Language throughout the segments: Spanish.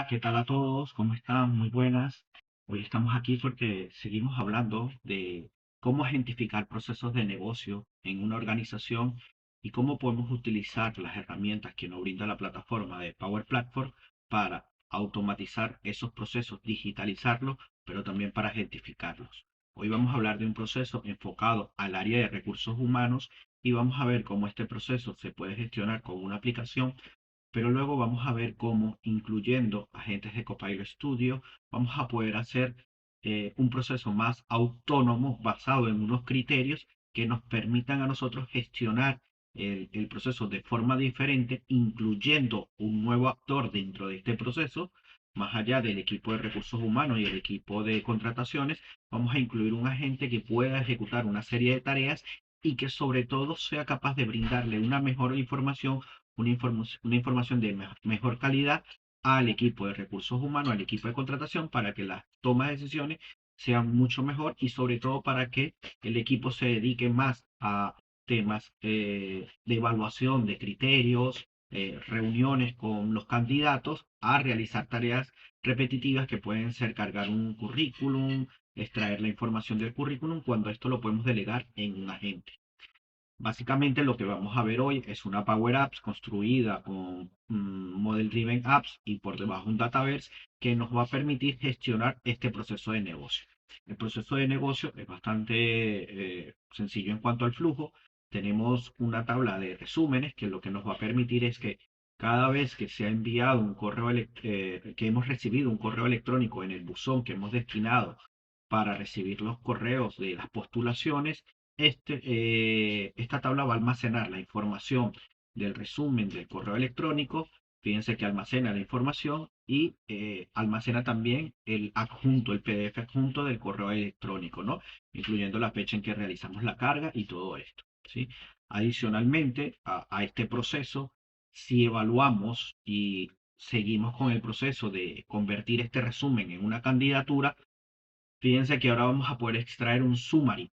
Hola, ¿qué tal a todos? ¿Cómo están? Muy buenas. Hoy estamos aquí porque seguimos hablando de cómo identificar procesos de negocio en una organización y cómo podemos utilizar las herramientas que nos brinda la plataforma de Power Platform para automatizar esos procesos, digitalizarlos, pero también para identificarlos. Hoy vamos a hablar de un proceso enfocado al área de recursos humanos y vamos a ver cómo este proceso se puede gestionar con una aplicación, pero luego vamos a ver cómo, incluyendo agentes de Copilot Studio, vamos a poder hacer un proceso más autónomo basado en unos criterios que nos permitan a nosotros gestionar el proceso de forma diferente, incluyendo un nuevo actor dentro de este proceso. Más allá del equipo de recursos humanos y el equipo de contrataciones, vamos a incluir un agente que pueda ejecutar una serie de tareas y que sobre todo sea capaz de brindarle una mejor información, una información de mejor calidad al equipo de recursos humanos, al equipo de contratación, para que las tomas de decisiones sean mucho mejor y sobre todo para que el equipo se dedique más a temas de evaluación de criterios, reuniones con los candidatos, a realizar tareas repetitivas que pueden ser cargar un currículum, extraer la información del currículum, cuando esto lo podemos delegar en un agente. Básicamente lo que vamos a ver hoy es una Power Apps construida con Model Driven Apps y por debajo un Dataverse que nos va a permitir gestionar este proceso de negocio. El proceso de negocio es bastante sencillo en cuanto al flujo. Tenemos una tabla de resúmenes que lo que nos va a permitir es que cada vez que se ha enviado un que hemos recibido un correo electrónico en el buzón que hemos destinado para recibir los correos de las postulaciones, esta tabla va a almacenar la información del resumen del correo electrónico. Fíjense que almacena la información y almacena también el adjunto, el PDF adjunto del correo electrónico, ¿no? Incluyendo la fecha en que realizamos la carga y todo esto, ¿sí? Adicionalmente a este proceso, si evaluamos y seguimos con el proceso de convertir este resumen en una candidatura, fíjense que ahora vamos a poder extraer un summary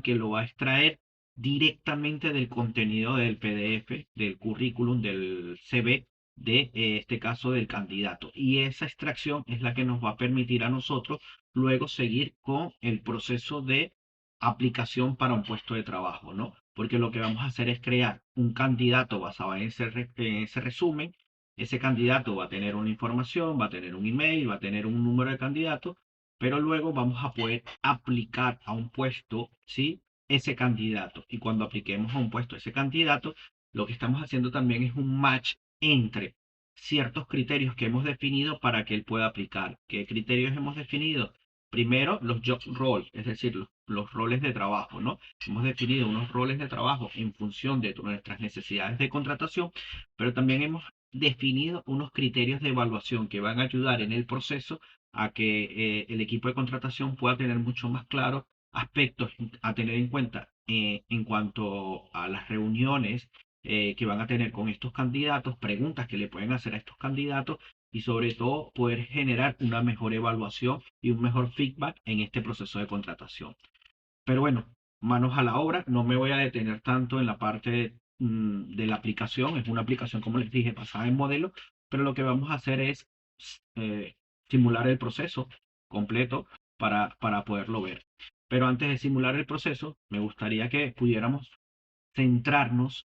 que lo va a extraer directamente del contenido del PDF, del currículum, del CV, de este caso del candidato. Y esa extracción es la que nos va a permitir a nosotros luego seguir con el proceso de aplicación para un puesto de trabajo, ¿no? Porque lo que vamos a hacer es crear un candidato basado en ese resumen. Ese candidato va a tener una información, va a tener un email, va a tener un número de candidato, pero luego vamos a poder aplicar a un puesto, ¿sí? Ese candidato. Y cuando apliquemos a un puesto ese candidato, lo que estamos haciendo también es un match entre ciertos criterios que hemos definido para que él pueda aplicar. ¿Qué criterios hemos definido? Primero, los job roles, es decir, los roles de trabajo, ¿no? Hemos definido unos roles de trabajo en función de nuestras necesidades de contratación, pero también hemos definido unos criterios de evaluación que van a ayudar en el proceso a que el equipo de contratación pueda tener mucho más claro aspectos a tener en cuenta en cuanto a las reuniones que van a tener con estos candidatos, preguntas que le pueden hacer a estos candidatos y sobre todo poder generar una mejor evaluación y un mejor feedback en este proceso de contratación. Pero bueno, manos a la obra, no me voy a detener tanto en la parte de la aplicación. Es una aplicación, como les dije, basada en modelos, pero lo que vamos a hacer es eh, simular el proceso completo para poderlo ver. Pero antes de simular el proceso, me gustaría que pudiéramos centrarnos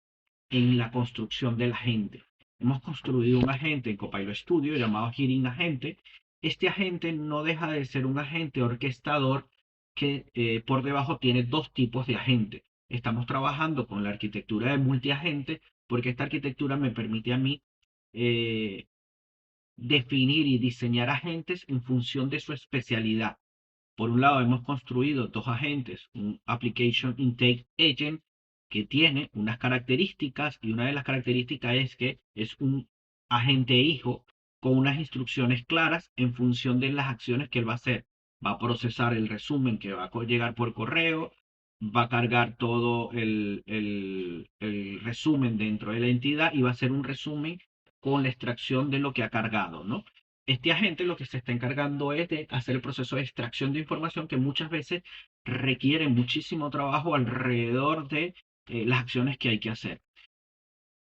en la construcción del agente. Hemos construido un agente en Copilot Studio llamado Hearing Agente. Este agente no deja de ser un agente orquestador que por debajo tiene dos tipos de agente. Estamos trabajando con la arquitectura de multiagente porque esta arquitectura me permite a mí eh, definir y diseñar agentes en función de su especialidad. Por un lado, hemos construido dos agentes, un Application Intake Agent que tiene unas características y una de las características es que es un agente hijo con unas instrucciones claras en función de las acciones que él va a hacer. Va a procesar el resumen que va a llegar por correo, va a cargar todo el resumen dentro de la entidad y va a hacer un resumen con la extracción de lo que ha cargado, ¿no? Este agente lo que se está encargando es de hacer el proceso de extracción de información que muchas veces requiere muchísimo trabajo alrededor de las acciones que hay que hacer.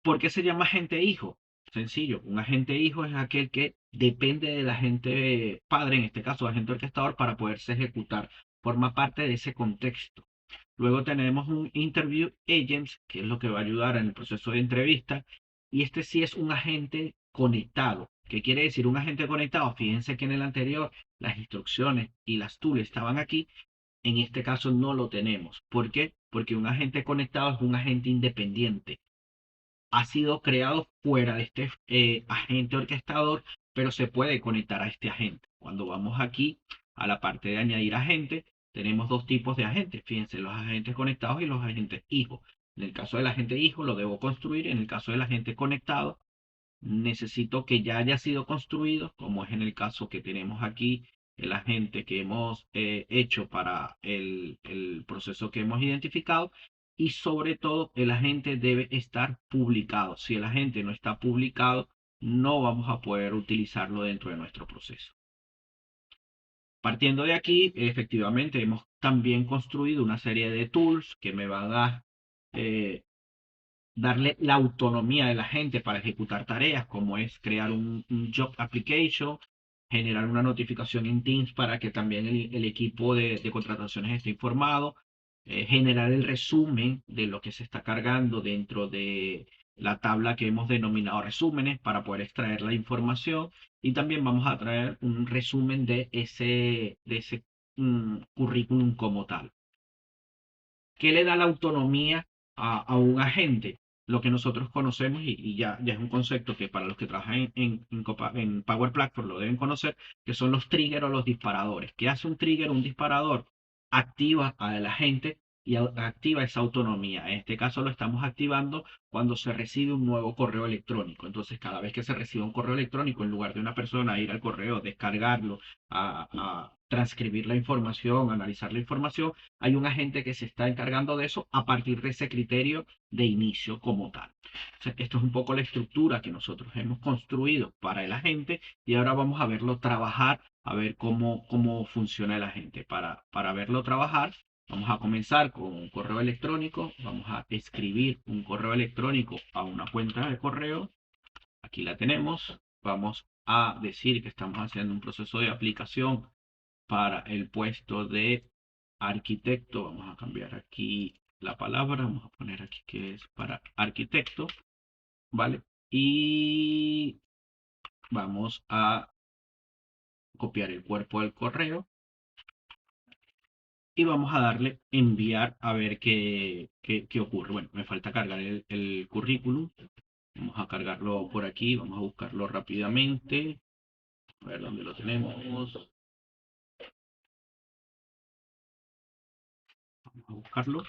¿Por qué se llama agente hijo? Sencillo, un agente hijo es aquel que depende del agente padre, en este caso agente orquestador, para poderse ejecutar. Forma parte de ese contexto. Luego tenemos un interview agent, que es lo que va a ayudar en el proceso de entrevista. Y este sí es un agente conectado. ¿Qué quiere decir un agente conectado? Fíjense que en el anterior las instrucciones y las tools estaban aquí. En este caso no lo tenemos. ¿Por qué? Porque un agente conectado es un agente independiente, ha sido creado fuera de este agente orquestador, pero se puede conectar a este agente. Cuando vamos aquí a la parte de añadir agente, tenemos dos tipos de agentes. Fíjense, los agentes conectados y los agentes hijos. En el caso del agente hijo lo debo construir. En el caso del agente conectado, necesito que ya haya sido construido, como es en el caso que tenemos aquí, el agente que hemos hecho para el proceso que hemos identificado. Y sobre todo, el agente debe estar publicado. Si el agente no está publicado, no vamos a poder utilizarlo dentro de nuestro proceso. Partiendo de aquí, efectivamente, hemos también construido una serie de tools que me van a dar darle la autonomía de la gente para ejecutar tareas, como es crear un job application, generar una notificación en Teams para que también el equipo de contrataciones esté informado, generar el resumen de lo que se está cargando dentro de la tabla que hemos denominado resúmenes para poder extraer la información, y también vamos a traer un resumen de ese currículum como tal. ¿Qué le da la autonomía a un agente? Lo que nosotros conocemos, y ya es un concepto que para los que trabajan en Power Platform lo deben conocer, que son los triggers o los disparadores. ¿Qué hace un trigger o un disparador? Activa al agente y activa esa autonomía. En este caso lo estamos activando cuando se recibe un nuevo correo electrónico. Entonces, cada vez que se recibe un correo electrónico, en lugar de una persona ir al correo, descargarlo, a transcribir la información, analizar la información, hay un agente que se está encargando de eso a partir de ese criterio de inicio como tal. O sea, esto es un poco la estructura que nosotros hemos construido para el agente, y ahora vamos a verlo trabajar, a ver cómo funciona el agente. Para verlo trabajar, vamos a comenzar con un correo electrónico. Vamos a escribir un correo electrónico a una cuenta de correo. Aquí la tenemos. Vamos a decir que estamos haciendo un proceso de aplicación para el puesto de arquitecto. Vamos a cambiar aquí la palabra, vamos a poner aquí que es para arquitecto, ¿vale? Y vamos a copiar el cuerpo del correo y vamos a darle enviar a ver qué ocurre. Bueno, me falta cargar el currículum. Vamos a cargarlo por aquí, vamos a buscarlo rápidamente. A ver dónde lo tenemos. Vamos a buscarlo.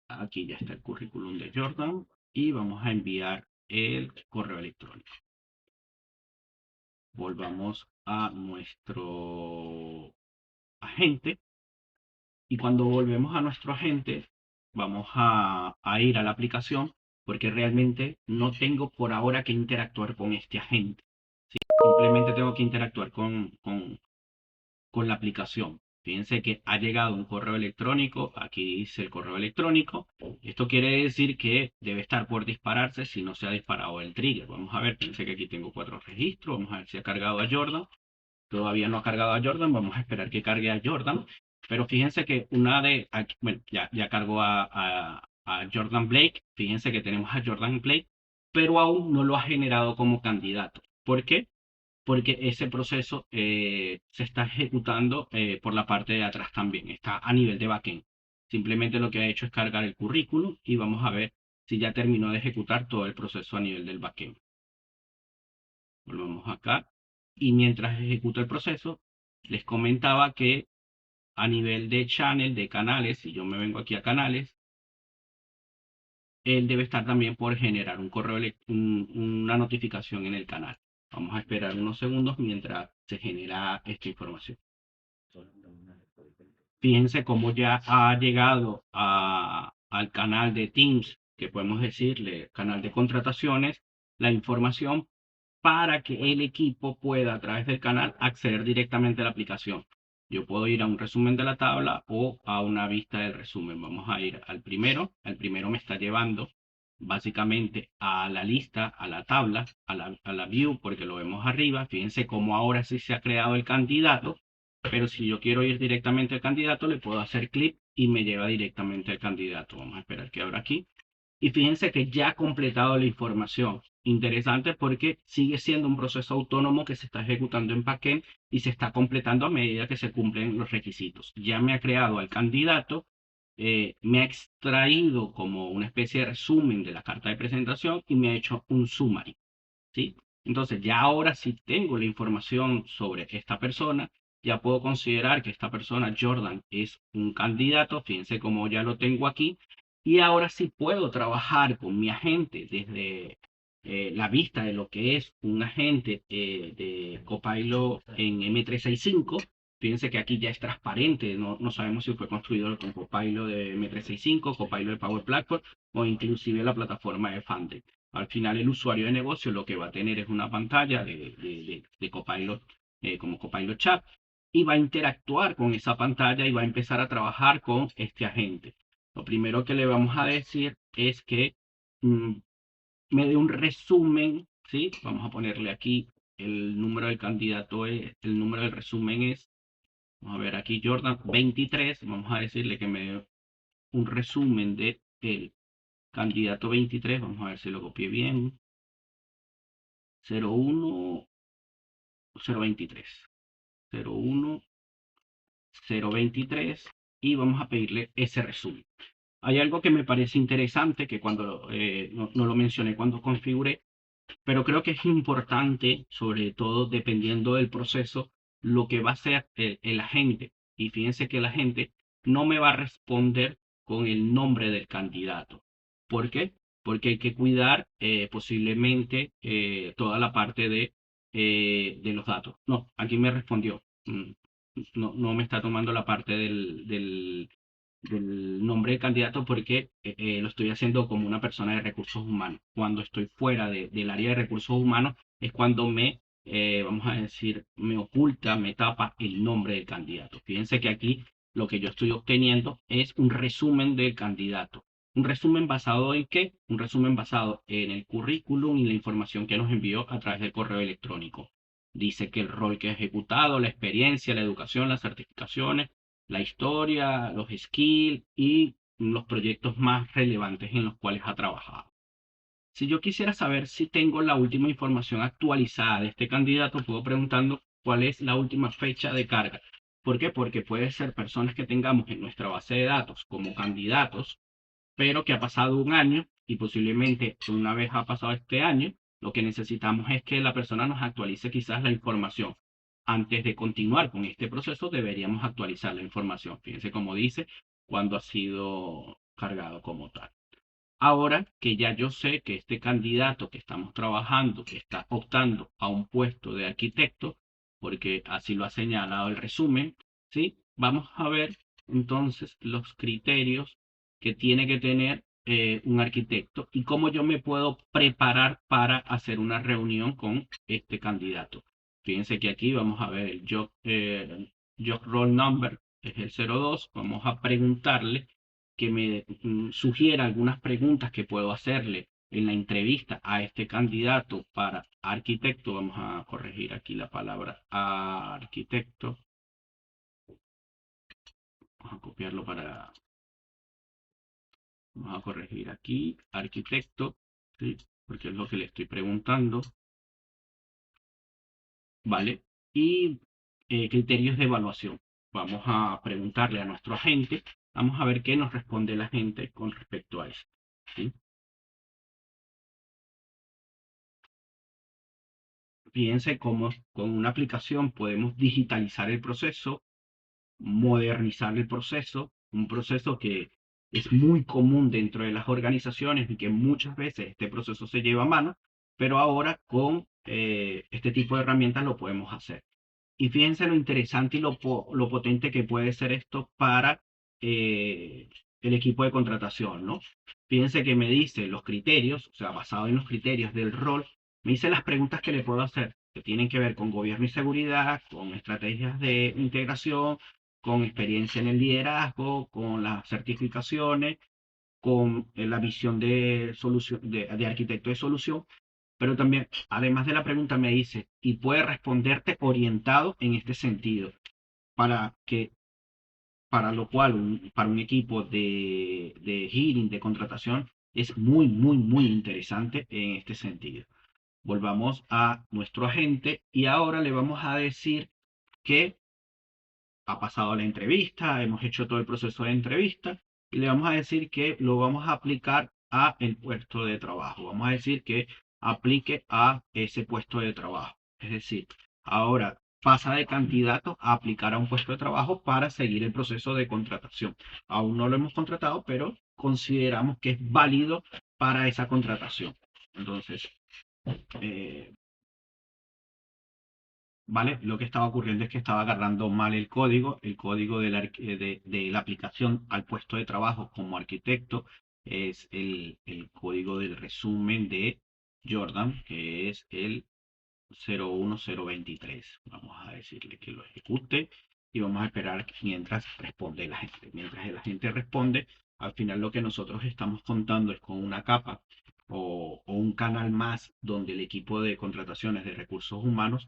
Aquí ya está el currículum de Jordan y vamos a enviar el correo electrónico. Volvamos a nuestro agente, y cuando volvemos a nuestro agente vamos a ir a la aplicación, porque realmente no tengo por ahora que interactuar con este agente. Simplemente tengo que interactuar con la aplicación. Fíjense que ha llegado un correo electrónico, aquí dice el correo electrónico. Esto quiere decir que debe estar por dispararse si no se ha disparado el trigger. Vamos a ver, fíjense que aquí tengo 4 registros, vamos a ver si ha cargado a Jordan. Todavía no ha cargado a Jordan, vamos a esperar que cargue a Jordan. Pero fíjense que bueno, ya cargó a Jordan Blake. Fíjense que tenemos a Jordan Blake, pero aún no lo ha generado como candidato. ¿Por qué? Porque ese proceso se está ejecutando por la parte de atrás también, está a nivel de backend. Simplemente lo que ha hecho es cargar el currículum y vamos a ver si ya terminó de ejecutar todo el proceso a nivel del backend. Volvemos acá y mientras ejecuta el proceso, les comentaba que a nivel de channel, de canales, si yo me vengo aquí a canales, él debe estar también por generar un correo, una notificación en el canal. Vamos a esperar unos segundos mientras se genera esta información. Fíjense cómo ya ha llegado al canal de Teams, que podemos decirle canal de contrataciones, la información para que el equipo pueda a través del canal acceder directamente a la aplicación. Yo puedo ir a un resumen de la tabla o a una vista del resumen. Vamos a ir al primero. El primero me está llevando básicamente a la lista, a la tabla, a la view, porque lo vemos arriba. Fíjense cómo ahora sí se ha creado el candidato, pero si yo quiero ir directamente al candidato, le puedo hacer clic y me lleva directamente al candidato. Vamos a esperar que abra aquí. Y fíjense que ya ha completado la información. Interesante porque sigue siendo un proceso autónomo que se está ejecutando en backend y se está completando a medida que se cumplen los requisitos. Ya me ha creado al candidato, me ha extraído como una especie de resumen de la carta de presentación y me ha hecho un summary, ¿sí? Entonces, ya ahora sí tengo la información sobre esta persona, ya puedo considerar que esta persona, Jordan, es un candidato, fíjense cómo ya lo tengo aquí, y ahora sí puedo trabajar con mi agente desde la vista de lo que es un agente de Copilot en M365. Fíjense que aquí ya es transparente, no sabemos si fue construido con Copilot de M365, Copilot de Power Platform o inclusive la plataforma de Foundry. Al final el usuario de negocio lo que va a tener es una pantalla de Copilot, como Copilot Chat, y va a interactuar con esa pantalla y va a empezar a trabajar con este agente. Lo primero que le vamos a decir es que mm, me dé un resumen, ¿sí? Vamos a ponerle aquí el número del candidato, el número del resumen es, vamos a ver aquí Jordan 23, vamos a decirle que me dé un resumen de el candidato 23, vamos a ver si lo copié bien, 01 023, 01 023, y vamos a pedirle ese resumen. Hay algo que me parece interesante que cuando no lo mencioné cuando configuré, pero creo que es importante, sobre todo dependiendo del proceso, lo que va a hacer el agente. Y fíjense que el agente no me va a responder con el nombre del candidato. ¿Por qué? Porque hay que cuidar posiblemente toda la parte de los datos. No, aquí me respondió. No me está tomando la parte del nombre del candidato porque lo estoy haciendo como una persona de recursos humanos. Cuando estoy fuera del área de recursos humanos es cuando vamos a decir, me oculta, me tapa el nombre del candidato. Fíjense que aquí lo que yo estoy obteniendo es un resumen del candidato. ¿Un resumen basado en qué? Un resumen basado en el currículum y la información que nos envió a través del correo electrónico. Dice que el rol que ha ejecutado, la experiencia, la educación, las certificaciones, la historia, los skills y los proyectos más relevantes en los cuales ha trabajado. Si yo quisiera saber si tengo la última información actualizada de este candidato, puedo preguntando cuál es la última fecha de carga. ¿Por qué? Porque puede ser personas que tengamos en nuestra base de datos como candidatos, pero que ha pasado un año y posiblemente una vez ha pasado este año, lo que necesitamos es que la persona nos actualice quizás la información. Antes de continuar con este proceso, deberíamos actualizar la información. Fíjense cómo dice cuando ha sido cargado como tal. Ahora que ya yo sé que este candidato que estamos trabajando, que está optando a un puesto de arquitecto, porque así lo ha señalado el resumen, ¿sí? Vamos a ver entonces los criterios que tiene que tener un arquitecto y cómo yo me puedo preparar para hacer una reunión con este candidato. Fíjense que aquí vamos a ver el job roll number, es el 02. Vamos a preguntarle que me sugiera algunas preguntas que puedo hacerle en la entrevista a este candidato para arquitecto. Vamos a corregir aquí la palabra arquitecto. Vamos a copiarlo vamos a corregir aquí arquitecto, ¿sí? Porque es lo que le estoy preguntando, ¿vale? Y criterios de evaluación. Vamos a preguntarle a nuestro agente, vamos a ver qué nos responde la gente con respecto a eso, ¿sí? Fíjense cómo con una aplicación podemos digitalizar el proceso, modernizar el proceso, un proceso que es muy común dentro de las organizaciones y que muchas veces este proceso se lleva a mano, pero ahora con este tipo de herramientas lo podemos hacer. Y fíjense lo interesante y lo potente que puede ser esto para el equipo de contratación, ¿no? Fíjense que me dice los criterios, o sea, basado en los criterios del rol, me dice las preguntas que le puedo hacer. que tienen que ver con gobierno y seguridad, con estrategias de integración, con experiencia en el liderazgo, con las certificaciones, con la visión de solución, de arquitecto de solución, pero también, además de la pregunta, me dice, y puede responderte orientado en este sentido, para que, para lo cual, para un equipo de hearing, de contratación, es muy, muy, muy interesante en este sentido. Volvamos a nuestro agente y ahora le vamos a decir que ha pasado la entrevista, hemos hecho todo el proceso de entrevista y le vamos a decir que lo vamos a aplicar a el puesto de trabajo. Vamos a decir que aplique a ese puesto de trabajo. Es decir, ahora pasa de candidato a aplicar a un puesto de trabajo para seguir el proceso de contratación. Aún no lo hemos contratado, pero consideramos que es válido para esa contratación. Entonces, eh, ¿vale? Lo que estaba ocurriendo es que estaba agarrando mal el código de la aplicación al puesto de trabajo como arquitecto es el código del resumen de Jordan, que es el 01023. Vamos a decirle que lo ejecute y vamos a esperar mientras responde la gente. Mientras la gente responde, al final lo que nosotros estamos contando es con una capa o un canal más donde el equipo de contrataciones de recursos humanos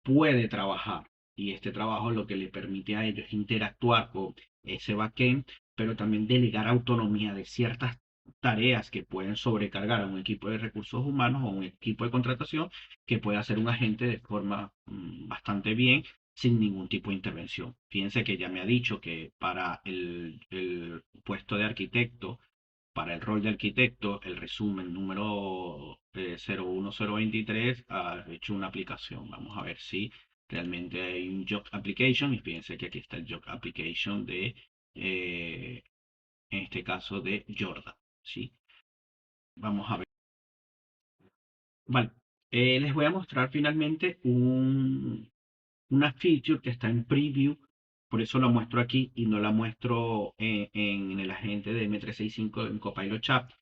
puede trabajar. Y este trabajo lo que le permite a ellos interactuar con ese backend, pero también delegar autonomía de ciertas tareas que pueden sobrecargar a un equipo de recursos humanos o un equipo de contratación que puede hacer un agente de forma bastante bien sin ningún tipo de intervención. Fíjense que ya me ha dicho que para el puesto de arquitecto, para el rol de arquitecto, el resumen número 01023 ha hecho una aplicación. Vamos a ver si realmente hay un job application. Y fíjense que aquí está el job application de, en este caso, de Jordan. ¿Sí? Vamos a ver. Vale. Les voy a mostrar finalmente una feature que está en preview. Por eso la muestro aquí y no la muestro en el agente de M365 en Copilot Chat,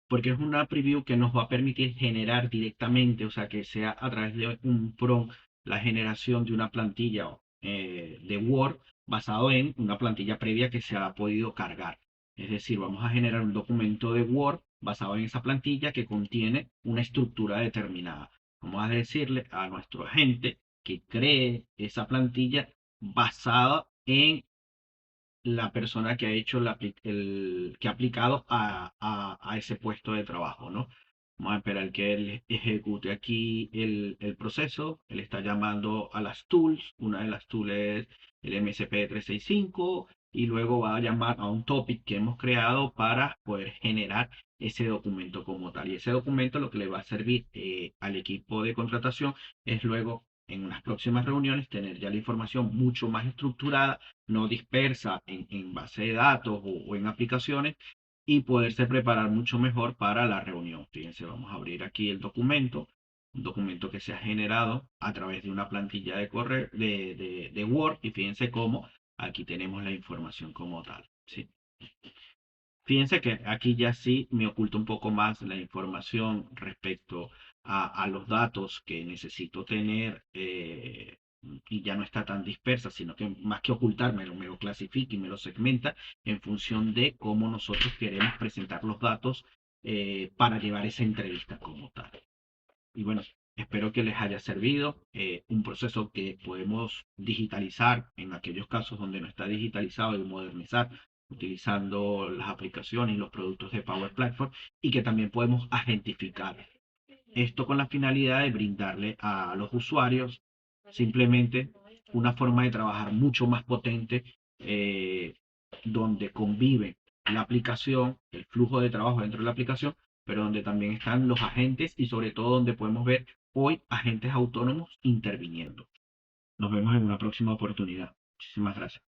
porque es una preview que nos va a permitir generar directamente, o sea, que sea a través de un prompt la generación de una plantilla de Word basado en una plantilla previa que se ha podido cargar. Es decir, vamos a generar un documento de Word basado en esa plantilla que contiene una estructura determinada. Vamos a decirle a nuestro agente que cree esa plantilla basada en la persona que ha hecho que ha aplicado a ese puesto de trabajo, ¿no? Vamos a esperar que él ejecute aquí el proceso. Él está llamando a las tools. Una de las tools es el MSP365 y luego va a llamar a un topic que hemos creado para poder generar ese documento como tal. Y ese documento lo que le va a servir al equipo de contratación es luego en unas próximas reuniones tener ya la información mucho más estructurada, no dispersa en base de datos o en aplicaciones y poderse preparar mucho mejor para la reunión. Fíjense, vamos a abrir aquí el documento, un documento que se ha generado a través de una plantilla de correo de Word y fíjense cómo aquí tenemos la información como tal. ¿Sí? Fíjense que aquí ya sí me oculta un poco más la información respecto a los datos que necesito tener y ya no está tan dispersa, sino que más que ocultármelo, me lo clasifica y me lo segmenta en función de cómo nosotros queremos presentar los datos para llevar esa entrevista como tal. Y bueno, espero que les haya servido un proceso que podemos digitalizar en aquellos casos donde no está digitalizado y modernizar utilizando las aplicaciones y los productos de Power Platform y que también podemos agentificar. Esto con la finalidad de brindarle a los usuarios simplemente una forma de trabajar mucho más potente donde convive la aplicación, el flujo de trabajo dentro de la aplicación, pero donde también están los agentes y sobre todo donde podemos ver hoy agentes autónomos interviniendo. Nos vemos en una próxima oportunidad. Muchísimas gracias.